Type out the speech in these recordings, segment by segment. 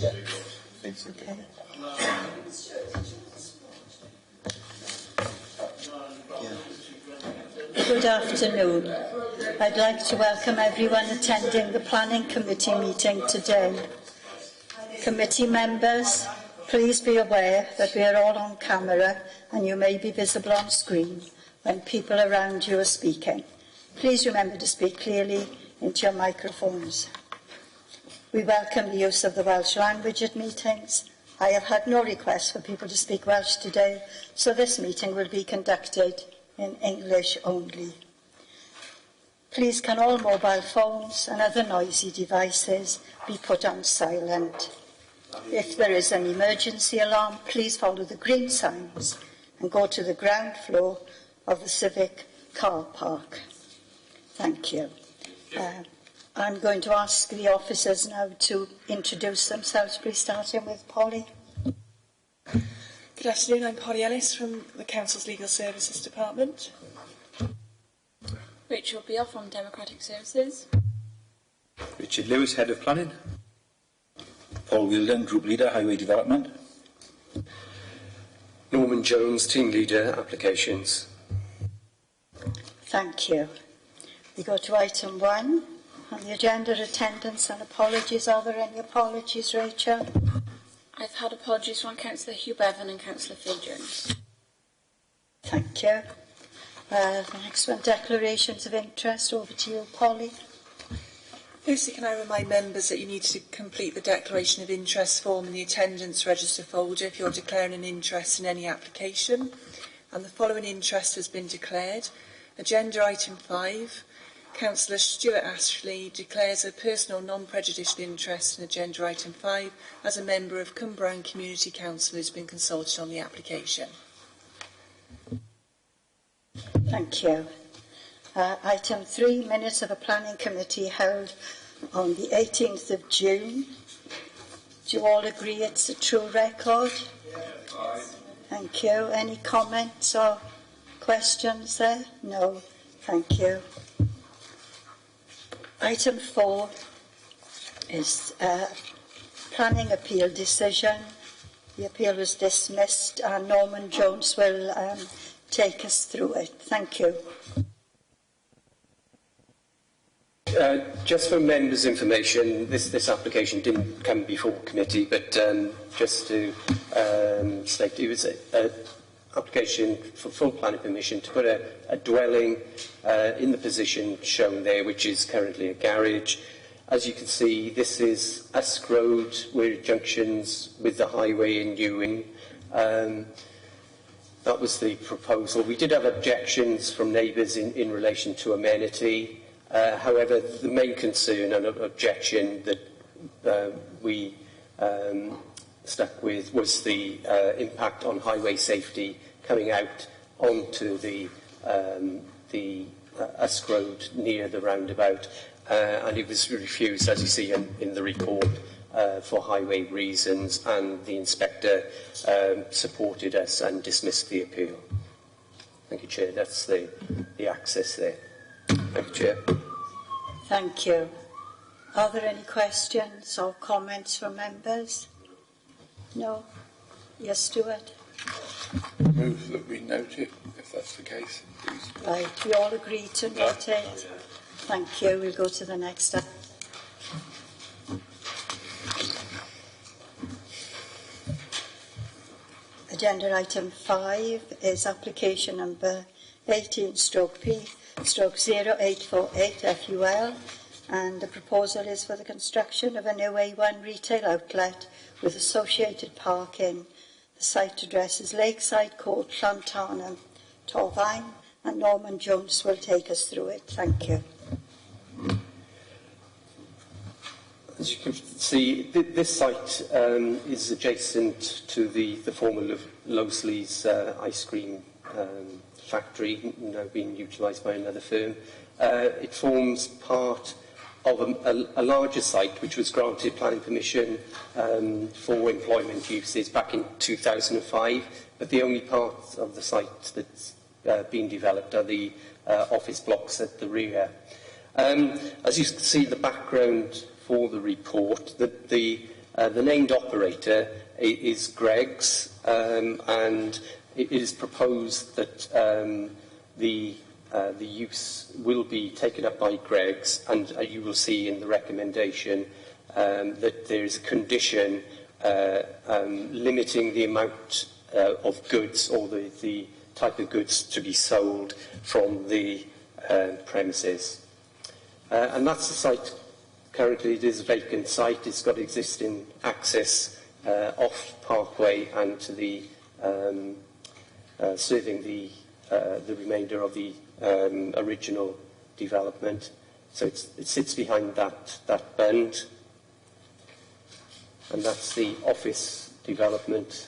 Okay. Good afternoon. I'd like to welcome everyone attending the Planning Committee meeting today. Committee members, please be aware that we are all on camera and you may be visible on screen when people around you are speaking. Please remember to speak clearly into your microphones. We welcome the use of the Welsh language at meetings. I have had no request for people to speak Welsh today, so this meeting will be conducted in English only. Please can all mobile phones and other noisy devices be put on silent. If there is an emergency alarm, please follow the green signs and go to the ground floor of the Civic car park. Thank you. I'm going to ask the officers now to introduce themselves, please, starting with Polly. Good afternoon, I'm Polly Ellis from the Council's Legal Services Department. Rachel Beale from Democratic Services. Richard Lewis, Head of Planning. Paul Wilden, Group Leader, Highway Development. Norman Jones, Team Leader, Applications. Thank you. We go to item 1 on the agenda, attendance and apologies. Are there any apologies, Rachel? I've had apologies from Councillor Hugh Bevan and Councillor Phil Jones. Thank you. The next one, declarations of interest. Over to you, Polly. Firstly, can I remind members that you need to complete the declaration of interest form in the attendance register folder if you're declaring an interest in any application. And the following interest has been declared. Agenda item 5. Councillor Stuart Ashley declares a personal non-prejudicial interest in agenda item 5 as a member of Cumbrian Community Council who has been consulted on the application. Thank you. Item 3, minutes of a planning committee held on the 18th of June. Do you all agree it's a true record? Yes. Thank you. Any comments or questions there? No. Thank you. Item 4 is planning appeal decision. The appeal was dismissed and Norman Jones will take us through it. Thank you. Just for members' information, this application didn't come before committee, but just to state, it was an application for full planning permission to put a dwelling in the position shown there, which is currently a garage. As you can see, this is Usk Road, where it junctions with the highway in Ewing. That was the proposal. We did have objections from neighbours in relation to amenity. However, the main concern and objection that we stuck with was the impact on highway safety coming out onto the Usk Road near the roundabout, and it was refused, as you see in the report, for highway reasons, and the inspector supported us and dismissed the appeal. Thank you, Chair. That's the access there. Thank you, Chair. Thank you. Are there any questions or comments from members? No? Yes, Stuart? Move that we note it, if that's the case, please. Right, we all agree to note it. Thank you. We'll go to the next step. Agenda item 5 is application number 18/P/0848 FUL, and the proposal is for the construction of a new A1 retail outlet with associated parking. The site address is Lakeside Court, Llantarnam, Torfaen, and Norman Jones will take us through it. Thank you. As you can see, this site is adjacent to the former Lowesley's ice cream factory, now being utilised by another firm. It forms part of a larger site which was granted planning permission for employment uses back in 2005, but the only part of the site that's being developed are the office blocks at the rear. As you can see, the background for the report, that the The named operator is Greggs, and it is proposed that the use will be taken up by Greggs, and you will see in the recommendation that there is a condition limiting the amount of goods or the type of goods to be sold from the premises. And that's the site. Currently it is a vacant site. It's got existing access off Parkway and to the serving the remainder of the original development. So it sits behind that bend, and that's the office development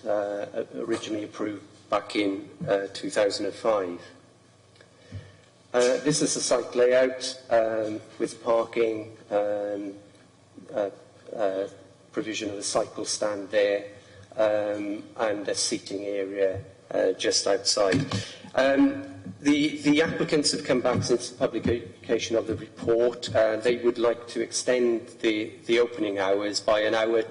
originally approved back in 2005. This is the site layout with parking, provision of a cycle stand there, and a seating area just outside. The applicants have come back since the publication of the report. They would like to extend the opening hours by an hour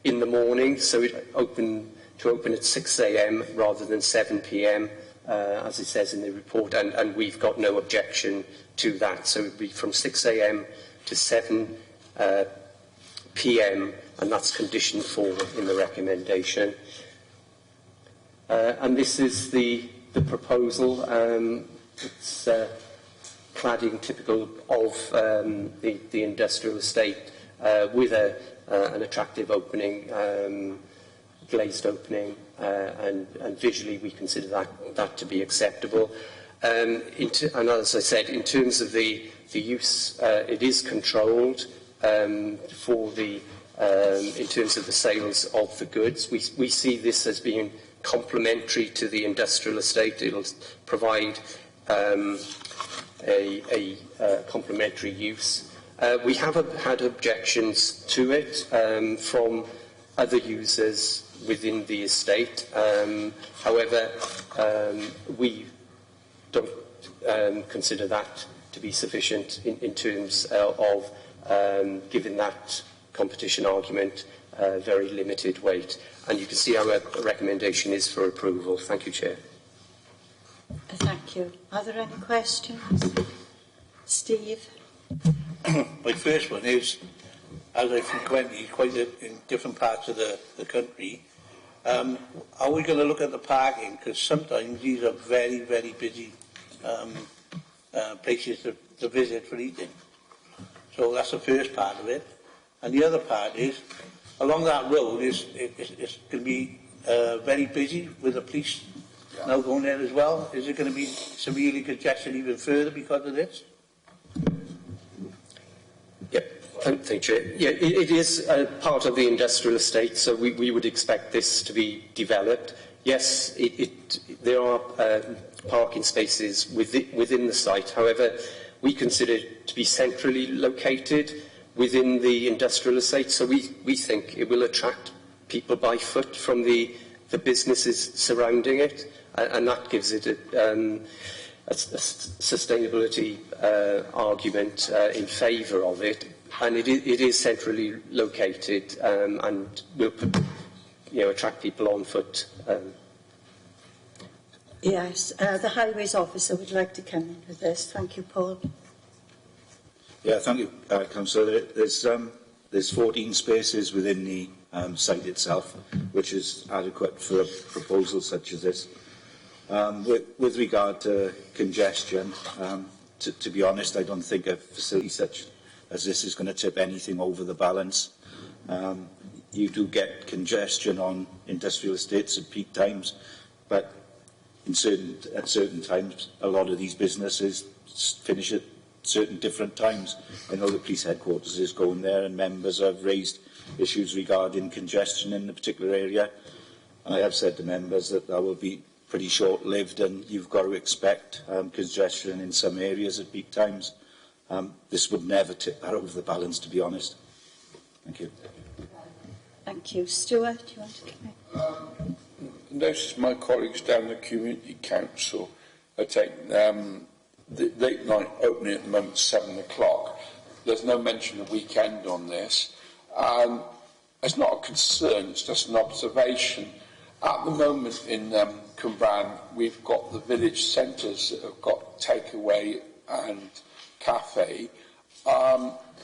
in the morning, so it open at 6 a.m. rather than 7 p.m. As it says in the report, and we've got no objection to that. So it would be from 6 a.m. to 7 p.m, and that's condition 4 in the recommendation. And this is the proposal. It's cladding typical of the industrial estate with an attractive opening, glazed opening, and visually we consider that to be acceptable. And as I said, in terms of the use, it is controlled for the in terms of the sales of the goods. We see this as being complementary to the industrial estate. It'll provide a complementary use. We have had objections to it from other users within the estate. However, we don't consider that to be sufficient in terms of giving that competition argument very limited weight. And you can see our recommendation is for approval. Thank you, Chair. Thank you. Are there any questions? Steve? My first one is, as I frequent in different parts of the country, are we going to look at the parking? Because sometimes these are very, very busy places to visit for eating. So that's the first part of it. And the other part is, along that road, it's going to be very busy with the police now going there as well. Is it going to be severely congested even further because of this? Thank you. Yeah, it is part of the industrial estate, so we would expect this to be developed. Yes, there are parking spaces within the site. However, we consider it to be centrally located within the industrial estate, so we think it will attract people by foot from the businesses surrounding it, and that gives it a sustainability argument in favour of it. And it is centrally located, and will attract people on foot. Yes, the Highways Officer would like to come in with this. Thank you, Paul. Yeah, thank you, Councillor. There's 14 spaces within the site itself, which is adequate for a proposal such as this. With regard to congestion, to be honest, I don't think a facility such as this is going to tip anything over the balance. You do get congestion on industrial estates at peak times, but at certain times, a lot of these businesses finish at certain different times. I know the police headquarters is going there, and members have raised issues regarding congestion in the particular area. And I have said to members that will be pretty short-lived, and you've got to expect congestion in some areas at peak times. This would never tip that over the balance, to be honest. Thank you. Thank you. Stuart, do you want to come in? Notice my colleagues down the Community Council are taking the late night opening at the moment, 7 o'clock. There's no mention of weekend on this. it's not a concern, it's just an observation. At the moment in Cwmbran, we've got the village centres that have got takeaway and cafe.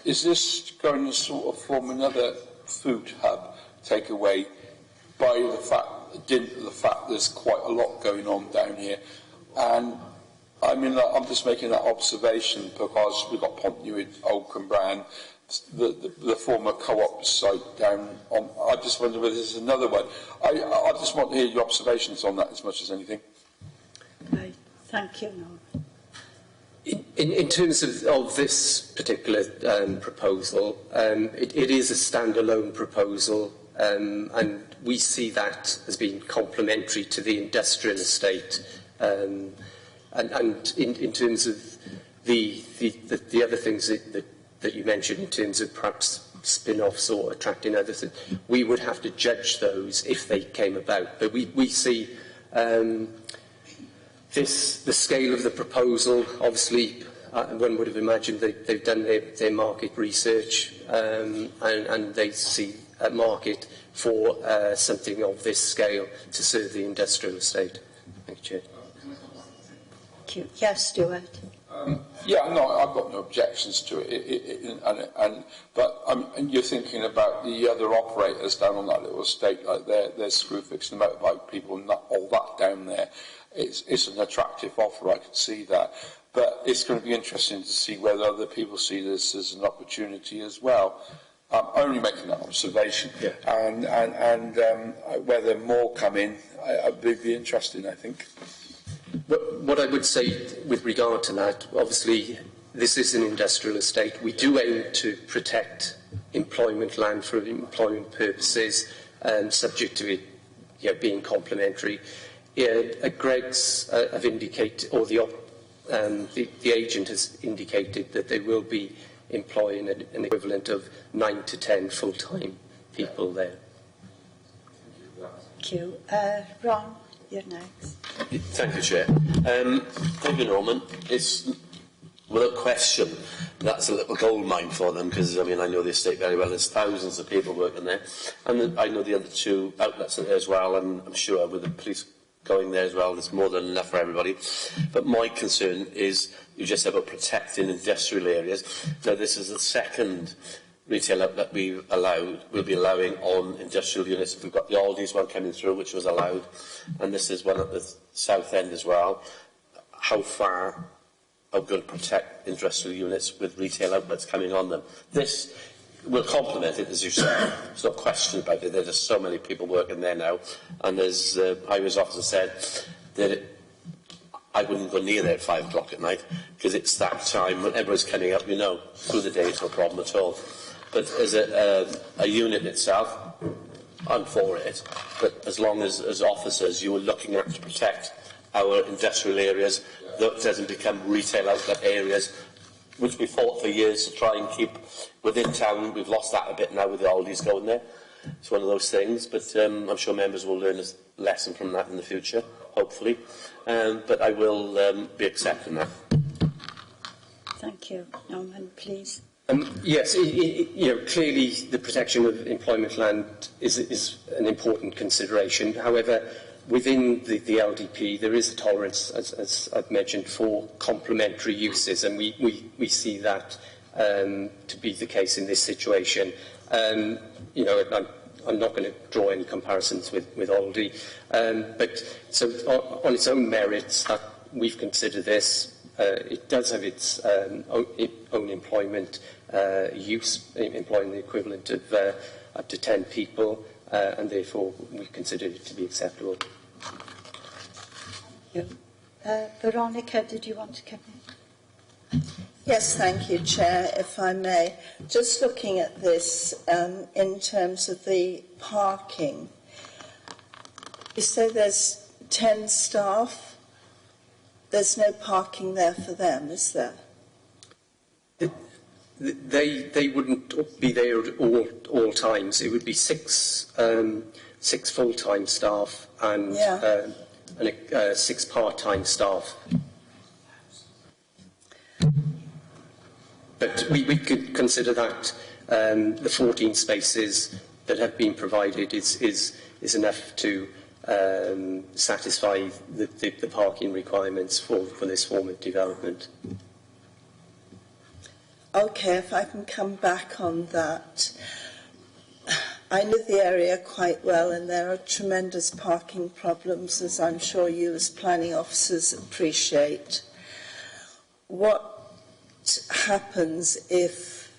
Is this going to sort of form another food hub takeaway by the fact there's quite a lot going on down here? And I mean, I'm just making that observation because we've got Pontnew in Old Cwmbran, the former co-op site down on. I just wonder whether there's another one. I just want to hear your observations on that as much as anything. Right. Thank you, Norman. In terms of this particular proposal, it is a standalone proposal, and we see that as being complementary to the industrial estate. And in terms of the other things that you mentioned, in terms of perhaps spin-offs or attracting others, we would have to judge those if they came about. But we see the scale of the proposal. Obviously, one would have imagined they've done their market research, and they see a market for something of this scale to serve the industrial estate. Thank you, Chair. Thank you. Yes, Stuart. Yeah, no, I've got no objections to it. And you're thinking about the other operators down on that little estate, like there's Screwfix and motorbike people, and all that down there. It's an attractive offer, I can see that. But it's going to be interesting to see whether other people see this as an opportunity as well. I'm only making that observation. Yeah. And whether more come in, it would be interesting, I think. What I would say with regard to that, obviously, this is an industrial estate. We do aim to protect employment land for employment purposes, subject to it being complementary. Greg's have indicated, or the agent has indicated that they will be employing an equivalent of 9 to 10 full-time people there. Thank you. Ron, you're next. Thank you, Chair. Thank you, Norman. It's, without question, that's a little gold mine for them, because, I mean, I know the estate very well. There's thousands of people working there. And I know the other two outlets are there as well, and I'm sure with the police going there as well, there's more than enough for everybody. But my concern is, you just said about protecting industrial areas. Now, this is the second retail outlet we'll be allowing on industrial units. We've got the Aldi's one coming through, which was allowed, and this is one at the south end as well. How far are we going to protect industrial units with retail outlets coming on them? This will complement it, as you said. There's no question about it. There's just so many people working there now, and as the highways officer said, that I wouldn't go near there at 5 o'clock at night, because it's that time when everyone's coming up, through the day it's no problem at all. But as a unit itself, I'm for it. But as long as officers, you are looking at to protect our industrial areas, that doesn't become retail outlet areas, which we fought for years to try and keep within town. We've lost that a bit now with the Aldi's going there. It's one of those things, but I'm sure members will learn a lesson from that in the future, hopefully. But I will be accepting that. Thank you. Norman, please. Yes, clearly the protection of employment land is an important consideration. However, within the LDP, there is a tolerance, as I've mentioned, for complementary uses, and we see that to be the case in this situation. I'm not going to draw any comparisons with Aldi, but so on its own merits, we've considered this. It does have its own employment use, employing the equivalent of up to 10 people, and therefore we consider it to be acceptable. Veronica, did you want to come in? Yes, thank you, Chair, if I may. Just looking at this in terms of the parking, you say there's 10 staff. There's no parking there for them, is there? They wouldn't be there at all times. It would be six full-time staff and 6 part-time staff. But we could consider that the 14 spaces that have been provided is enough to satisfy the parking requirements for this form of development. Okay, if I can come back on that. I know the area quite well, and there are tremendous parking problems, as I'm sure you as planning officers appreciate. What happens if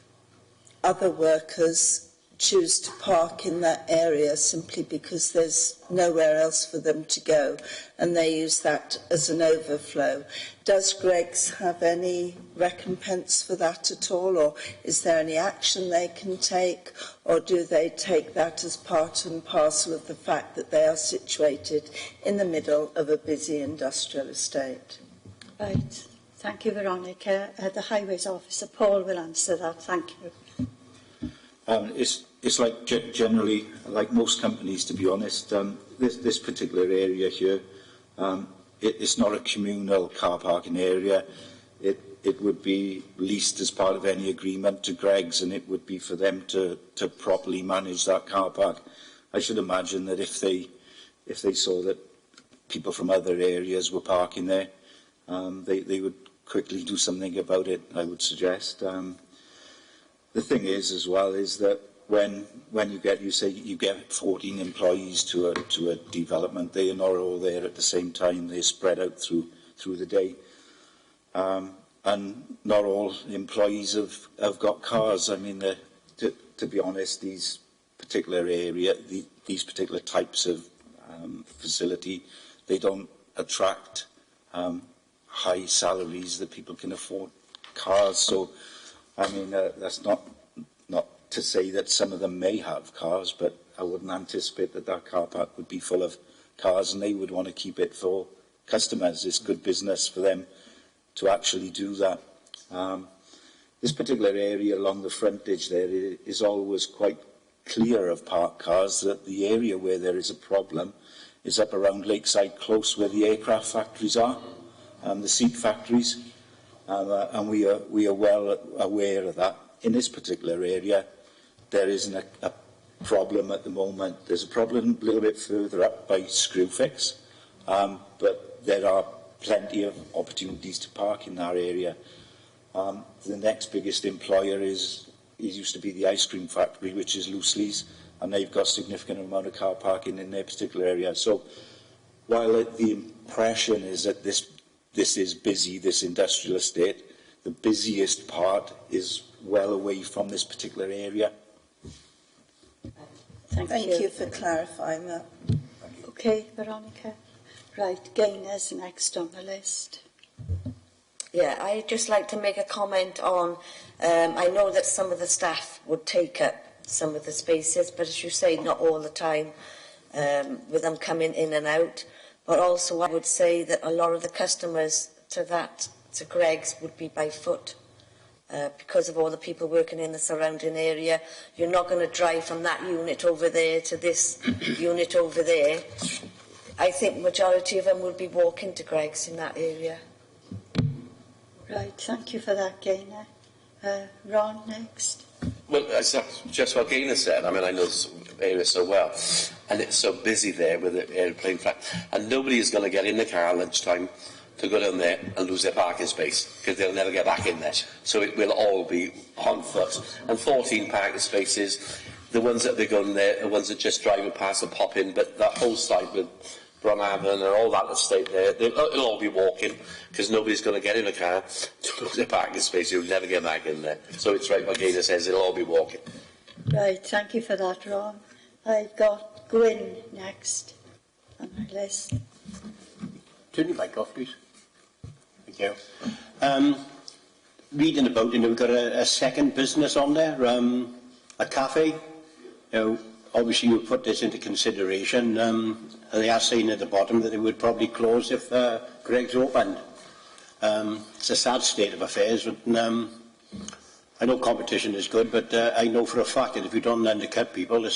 other workers choose to park in that area simply because there's nowhere else for them to go, and they use that as an overflow? Does Greggs have any recompense for that at all, or is there any action they can take, or do they take that as part and parcel of the fact that they are situated in the middle of a busy industrial estate? Right. Thank you, Veronica. The Highways Officer, Paul, will answer that. Thank you. It's like generally, like most companies, to be honest, this particular area here, it's not a communal car parking area. It would be leased as part of any agreement to Greggs, and it would be for them to properly manage that car park. I should imagine that if they saw that people from other areas were parking there, they would quickly do something about it, I would suggest. The thing is, as well, is that when you get 14 employees to a development, they are not all there at the same time. They're spread out through the day, and not all employees have got cars. I mean, to be honest, these particular types of facility, they don't attract high salaries that people can afford cars. So, I mean, that's not to say that some of them may have cars, but I wouldn't anticipate that car park would be full of cars, and they would want to keep it for customers. It's good business for them to actually do that. This particular area along the frontage there is always quite clear of parked cars. That the area where there is a problem is up around Lakeside Close, where the aircraft factories are, the seat factories. And we are well aware of that. In this particular area, there isn't a problem at the moment. There's a problem a little bit further up by Screwfix, but there are plenty of opportunities to park in that area. The next biggest employer used to be the ice cream factory, which is Loosely's, and they've got a significant amount of car parking in their particular area. So while the impression is that this is busy, this industrial estate, the busiest part is well away from this particular area. Thank you for clarifying that. Okay, Veronica. Right, Gayna's next on the list. Yeah, I'd just like to make a comment on, I know that some of the staff would take up some of the spaces, but as you say, not all the time, with them coming in and out. But also I would say that a lot of the customers to Greggs would be by foot. Because of all the people working in the surrounding area. You're not going to drive from that unit over there to this unit over there. I think the majority of them will be walking to Greggs in that area. Right, thank you for that, Gayna. Ron, next. Well, that's just what Gayna said. I mean, I know this area so well, and it's so busy there with the airplane flight, and nobody is going to get in the car at lunchtime to go down there and lose their parking space, because they'll never get back in there. So it will all be on foot. And 14 parking spaces, the ones that they're going there, the ones that just driving past and pop in, but that whole side with Bronavon and all that estate there, it'll all be walking, because nobody's going to get in a car to lose their parking space. You'll never get back in there. So it's right what Gayna says, it'll all be walking. Right, thank you for that, Ron. I've got Gwyn next on my list. Turn your mic off, please. Thank you. Reading about, we've got a second business on there, a cafe. Obviously you put this into consideration, and they are saying at the bottom that they would probably close if Greggs opened. It's a sad state of affairs. But, I know competition is good, but I know for a fact that if you don't undercut people,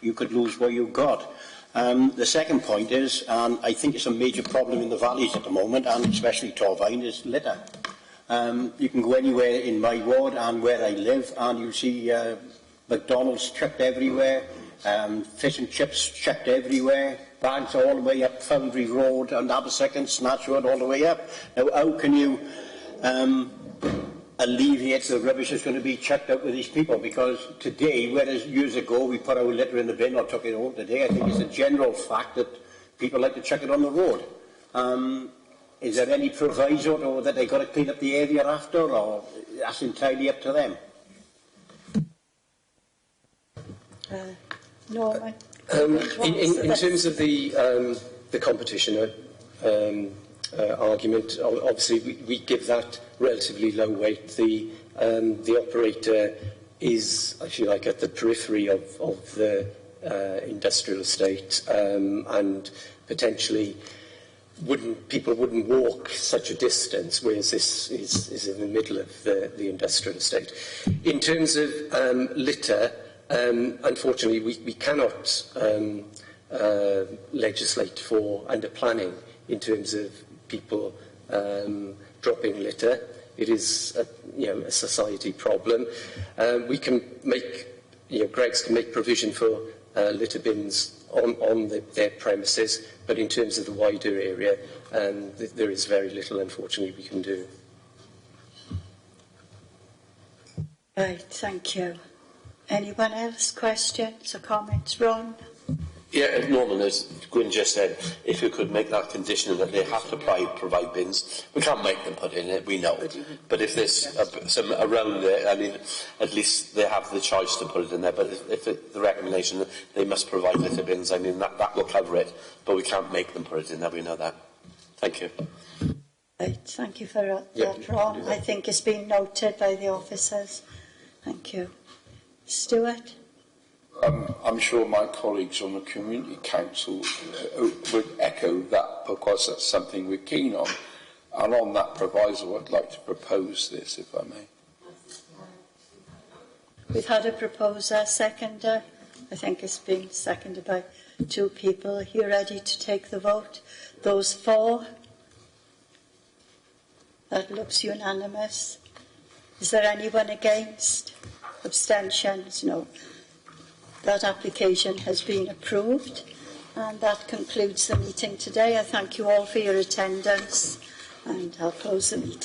you could lose what you've got. The second point is, and I think it's a major problem in the valleys at the moment, and especially Torvine, is litter. You can go anywhere in my ward and where I live, and you see McDonald's chucked everywhere, fish and chips chucked everywhere, bags all the way up Foundry Road and Abersack and Snatch Road all the way up. Now, how can you alleviate the rubbish that's going to be chucked out with these people? Because today, whereas years ago we put our litter in the bin or took it home, today I think it's a general fact that people like to chuck it on the road. Is there any proviso that they've got to clean up the area after, or that's entirely up to them? Norman? In terms of the competition argument, obviously we give that relatively low weight. The operator is, if you like, at the periphery of the industrial estate, and potentially people wouldn't walk such a distance, whereas this is in the middle of the industrial estate. In terms of litter, unfortunately, we cannot legislate for under planning in terms of people dropping litter. It is a society problem. We can make, Greggs can make provision for litter bins on their premises, but in terms of the wider area, there is very little, unfortunately, we can do. Right, thank you. Anyone else? Questions or comments? Ron? Yeah, Norman, as Gwyn just said, if you could make that condition that they have to provide bins, we can't make them put in it, we know. But if there's some around there, I mean, at least they have the choice to put it in there. But if the recommendation that they must provide litter bins, I mean, that will cover it. But we can't make them put it in there, we know that. Thank you. Right, thank you for that, Ron. I think it's been noted by the officers. Thank you. Stuart? I'm sure my colleagues on the Community Council would echo that, because that's something we're keen on. And on that proviso, I'd like to propose this, if I may. We've had a proposer, seconder. I think it's been seconded by 2 people. Are you ready to take the vote? Those for? That looks unanimous. Is there anyone against? Abstentions? No. That application has been approved, and that concludes the meeting today. I thank you all for your attendance, and I'll close the meeting.